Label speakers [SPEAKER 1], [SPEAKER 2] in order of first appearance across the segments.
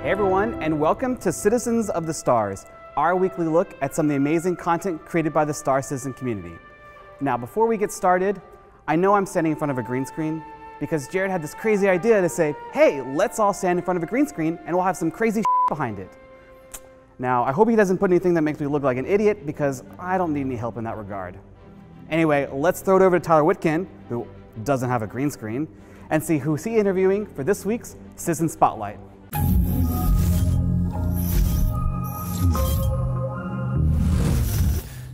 [SPEAKER 1] Hey everyone, and welcome to Citizens of the Stars, our weekly look at some of the amazing content created by the Star Citizen community. Now, before we get started, I know I'm standing in front of a green screen because Jared had this crazy idea to say, hey, let's all stand in front of a green screen and we'll have some crazy behind it. Now, I hope he doesn't put anything that makes me look like an idiot because I don't need any help in that regard. Anyway, let's throw it over to Tyler Whitkin, who doesn't have a green screen, and see who's he interviewing for this week's Citizen Spotlight.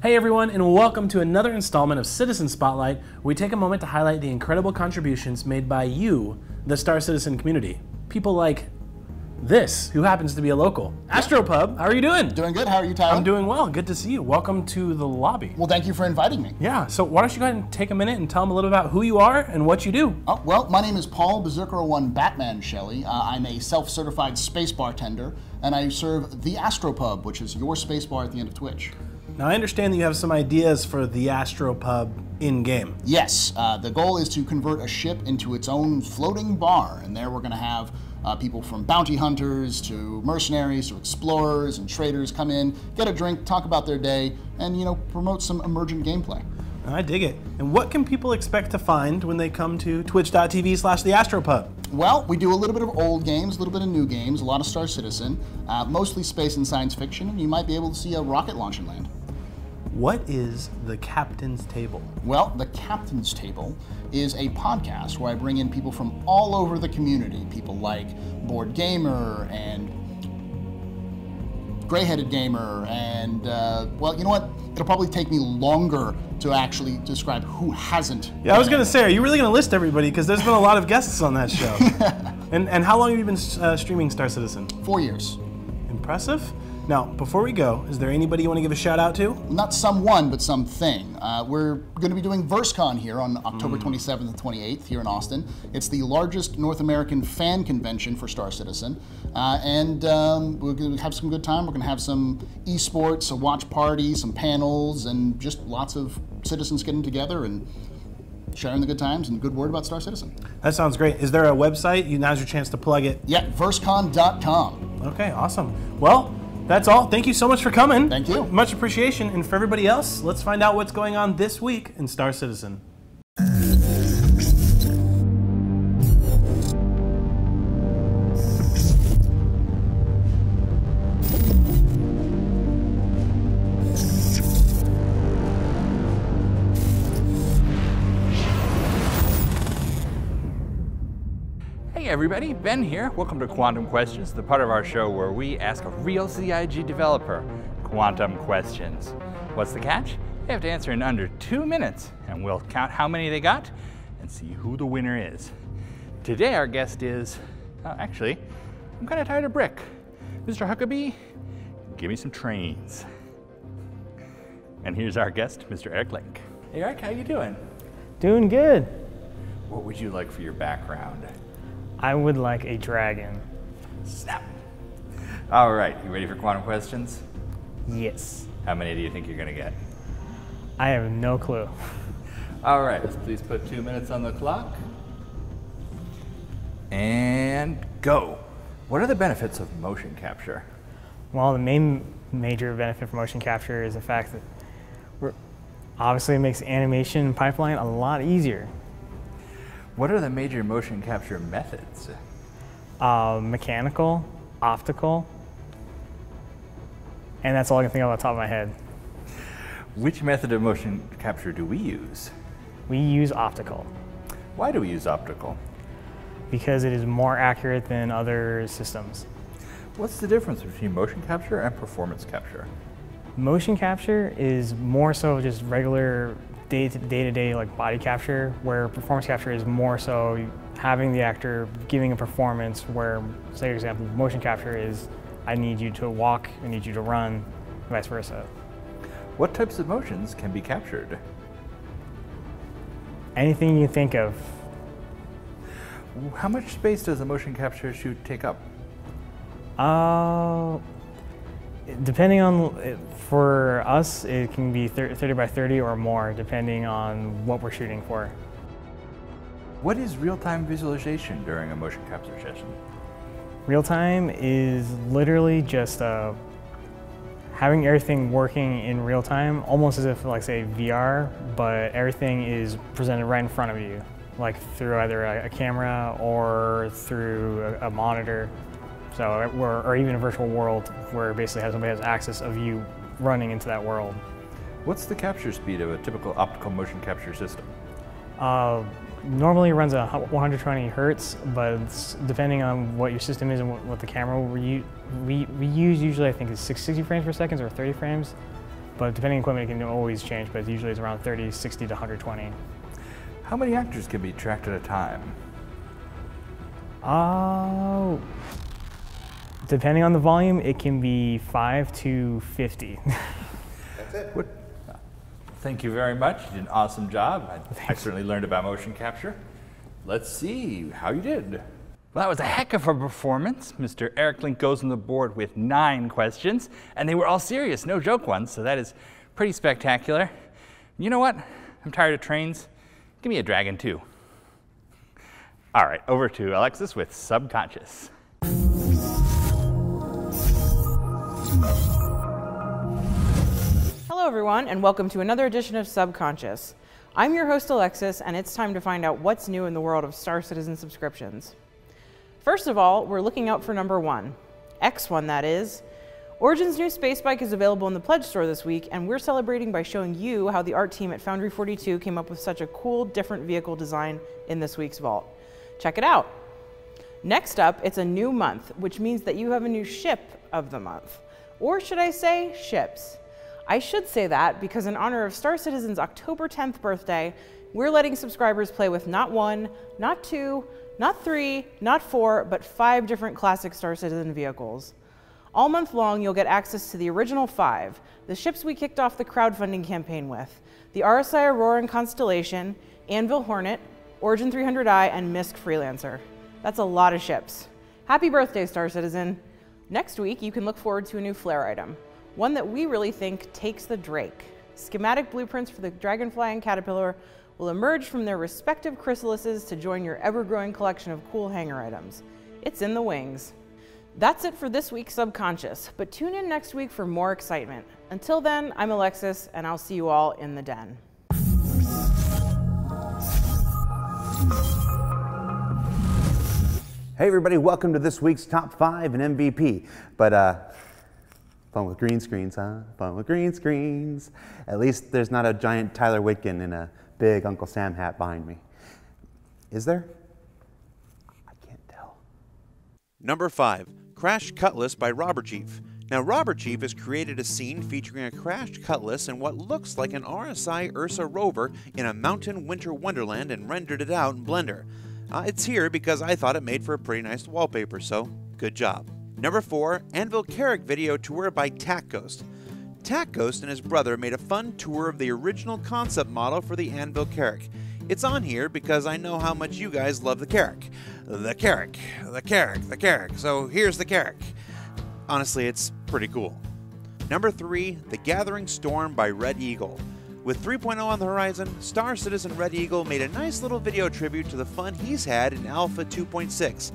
[SPEAKER 2] Hey everyone, and welcome to another installment of Citizen Spotlight, where we take a moment to highlight the incredible contributions made by you, the Star Citizen community. People like this, who happens to be a local. AstroPub, how are you doing?
[SPEAKER 3] Doing good, how are you, Tyler?
[SPEAKER 2] I'm doing well, good to see you. Welcome to the lobby.
[SPEAKER 3] Well, thank you for inviting me.
[SPEAKER 2] Yeah, so why don't you go ahead and take a minute and tell them a little about who you are and what you do.
[SPEAKER 3] Oh, well, my name is Paul Berserker01 Batman Shelley. I'm a self-certified space bartender, and I serve TheAstroPub, which is your space bar at the end of Twitch.
[SPEAKER 2] Now, I understand that you have some ideas for TheAstroPub in-game.
[SPEAKER 3] Yes, the goal is to convert a ship into its own floating bar, and there we're going to have people from bounty hunters to mercenaries to explorers and traders come in, get a drink, talk about their day, and, you know, promote some emergent gameplay.
[SPEAKER 2] I dig it. And what can people expect to find when they come to twitch.tv/TheAstroPub?
[SPEAKER 3] Well, we do a little bit of old games, a little bit of new games, a lot of Star Citizen, mostly space and science fiction, and you might be able to see a rocket launch and land.
[SPEAKER 2] What is the Captain's Table?
[SPEAKER 3] Well, the Captain's Table is a podcast where I bring in people from all over the community, people like Board Gamer and Gray-Headed Gamer and, well, you know what? It'll probably take me longer to actually describe who hasn't.
[SPEAKER 2] Yeah, I was going to say, are you really going to list everybody? Because there's been a lot of guests on that show. and how long have you been streaming Star Citizen?
[SPEAKER 3] 4 years.
[SPEAKER 2] Impressive. Now, before we go, is there anybody you want to give a shout out to?
[SPEAKER 3] Not someone, but something. We're going to be doing VerseCon here on October 27th and 28th here in Austin. It's the largest North American fan convention for Star Citizen. And we're going to have some good time. We're going to have some esports, a watch party, some panels, and just lots of citizens getting together and sharing the good times and good word about Star Citizen.
[SPEAKER 2] That sounds great. Is there a website? Now's your chance to plug it.
[SPEAKER 3] Yeah, versecon.com.
[SPEAKER 2] Okay, awesome. Well, that's all. Thank you so much for coming.
[SPEAKER 3] Thank you.
[SPEAKER 2] Much appreciation. And for everybody else, let's find out what's going on this week in Star Citizen.
[SPEAKER 4] Hey everybody, Ben here. Welcome to Quantum Questions, the part of our show where we ask a real CIG developer quantum questions. What's the catch? They have to answer in under 2 minutes, and we'll count how many they got and see who the winner is. Today our guest is, actually, I'm kind of tired of brick. Mr. Huckabee, give me some trains. And here's our guest, Mr. Erik Link. Hey Erik, how you doing?
[SPEAKER 5] Doing good.
[SPEAKER 4] What would you like for your background?
[SPEAKER 5] I would like a dragon.
[SPEAKER 4] Snap. All right, you ready for quantum questions?
[SPEAKER 5] Yes.
[SPEAKER 4] How many do you think you're gonna get?
[SPEAKER 5] I have no clue.
[SPEAKER 4] All right, let's please put 2 minutes on the clock. And go. What are the benefits of motion capture?
[SPEAKER 5] Well, the main major benefit for motion capture is the fact that obviously it makes animation pipeline a lot easier.
[SPEAKER 4] What are the major motion capture methods?
[SPEAKER 5] Mechanical, optical, and that's all I can think of off the top of my head.
[SPEAKER 4] Which method of motion capture do we use?
[SPEAKER 5] We use optical
[SPEAKER 4] Why do we use optical?
[SPEAKER 5] because it is more accurate than other systems.
[SPEAKER 4] What's the difference between motion capture and performance capture?
[SPEAKER 5] Motion capture is more so just regular day-to-day like body capture, where performance capture is more so having the actor giving a performance where, say for example, motion capture is I need you to walk, I need you to run, vice versa.
[SPEAKER 4] What types of motions can be captured?
[SPEAKER 5] Anything you think of.
[SPEAKER 4] How much space does a motion capture shoot take up?
[SPEAKER 5] Depending on, for us, it can be 30 by 30 or more, depending on what we're shooting for.
[SPEAKER 4] What is real-time visualization during a motion capture session?
[SPEAKER 5] Real time is literally just having everything working in real time, almost as if, like, say, VR, but everything is presented right in front of you, like through either a camera or through a monitor. So, or even a virtual world where basically somebody has access of you running into that world.
[SPEAKER 4] What's the capture speed of a typical optical motion capture system?
[SPEAKER 5] Normally it runs at 120 hertz, but it's depending on what your system is and what the camera we use usually, I think, is 60 frames per second or 30 frames. But depending on equipment, it can always change, but usually it's around 30, 60 to 120.
[SPEAKER 4] How many actors can be tracked at a time?
[SPEAKER 5] Depending on the volume, it can be 5 to 50.
[SPEAKER 3] That's it.
[SPEAKER 4] Thank you very much. You did an awesome job. I certainly learned about motion capture. Let's see how you did. Well, that was a heck of a performance. Mr. Erik Link goes on the board with 9 questions, and they were all serious, no joke ones, so that is pretty spectacular. You know what? I'm tired of trains. Give me a dragon too. All right, over to Alexis with Subconscious.
[SPEAKER 6] Hello everyone, and welcome to another edition of Subconscious. I'm your host Alexis, and it's time to find out what's new in the world of Star Citizen subscriptions. First of all, we're looking out for number 1. X1, that is. Origin's new space bike is available in the Pledge store this week, and we're celebrating by showing you how the art team at Foundry 42 came up with such a cool, different vehicle design in this week's vault. Check it out. Next up, it's a new month, which means that you have a new ship of the month. Or should I say, ships? I should say that because in honor of Star Citizen's October 10th birthday, we're letting subscribers play with not 1, not 2, not 3, not 4, but 5 different classic Star Citizen vehicles. All month long, you'll get access to the original 5, the ships we kicked off the crowdfunding campaign with: the RSI Aurora and Constellation, Anvil Hornet, Origin 300i, and Misk Freelancer. That's a lot of ships. Happy birthday, Star Citizen! Next week, you can look forward to a new flare item, one that we really think takes the Drake. Schematic blueprints for the Dragonfly and Caterpillar will emerge from their respective chrysalises to join your ever-growing collection of cool hangar items. It's in the wings. That's it for this week's Subconscious, but tune in next week for more excitement. Until then, I'm Alexis, and I'll see you all in the den.
[SPEAKER 7] Hey everybody, welcome to this week's Top 5 and MVP. But fun with green screens, huh? Fun with green screens. At least there's not a giant Tyler Whitkin in a big Uncle Sam hat behind me. Is there? I can't tell.
[SPEAKER 8] Number 5, Crashed Cutlass by Robert Chief. Now, Robert Chief has created a scene featuring a crashed Cutlass and what looks like an RSI Ursa rover in a mountain winter wonderland and rendered it out in Blender. It's here because I thought it made for a pretty nice wallpaper, so good job. Number 4, Anvil Carrick video tour by Tack Ghost. Tack Ghost and his brother made a fun tour of the original concept model for the Anvil Carrick. It's on here because I know how much you guys love the Carrick. The Carrick, the Carrick, the Carrick. So here's the Carrick. Honestly, it's pretty cool. Number 3, The Gathering Storm by Red Eagle. With 3.0 on the horizon, Star Citizen Red Eagle made a nice little video tribute to the fun he's had in Alpha 2.6.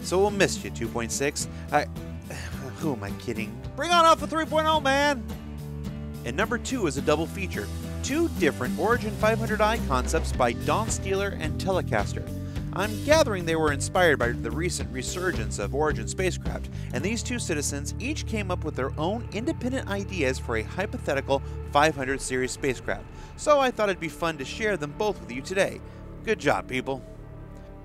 [SPEAKER 8] So we'll miss you, 2.6. Who am I kidding? Bring on Alpha 3.0, man! And number 2 is a double feature. 2 different Origin 500i concepts by Dawn Stealer and Telecaster. I'm gathering they were inspired by the recent resurgence of Origin spacecraft, and these 2 citizens each came up with their own independent ideas for a hypothetical 500 series spacecraft, so I thought it'd be fun to share them both with you today. Good job, people!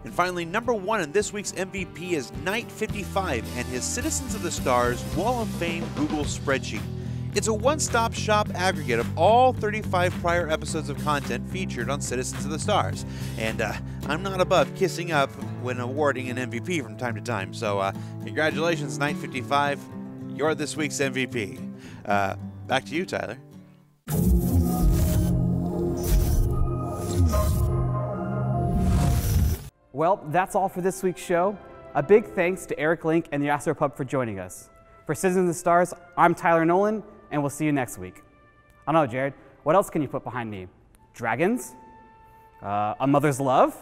[SPEAKER 8] And finally, number 1 in this week's MVP is Knight 55 and his Citizens of the Stars Wall of Fame Google spreadsheet. It's a one-stop shop aggregate of all 35 prior episodes of content featured on Citizens of the Stars. And I'm not above kissing up when awarding an MVP from time to time. So congratulations, Knight 55. You're this week's MVP. Back to you, Tyler.
[SPEAKER 1] Well, that's all for this week's show. A big thanks to Erik Link and TheAstroPub for joining us. For Citizens of the Stars, I'm Tyler Nolan, and we'll see you next week. I don't know, Jared, what else can you put behind me? Dragons? A mother's love?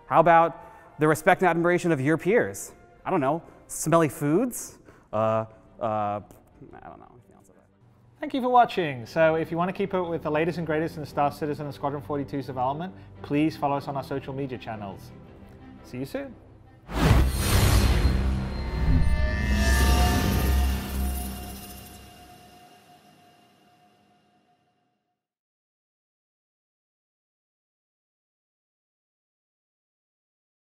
[SPEAKER 1] How about the respect and admiration of your peers? I don't know, smelly foods. I don't know.
[SPEAKER 9] Thank you for watching. So if you want to keep up with the latest and greatest in the Star Citizen and Squadron 42's development, please follow us on our social media channels. See you soon.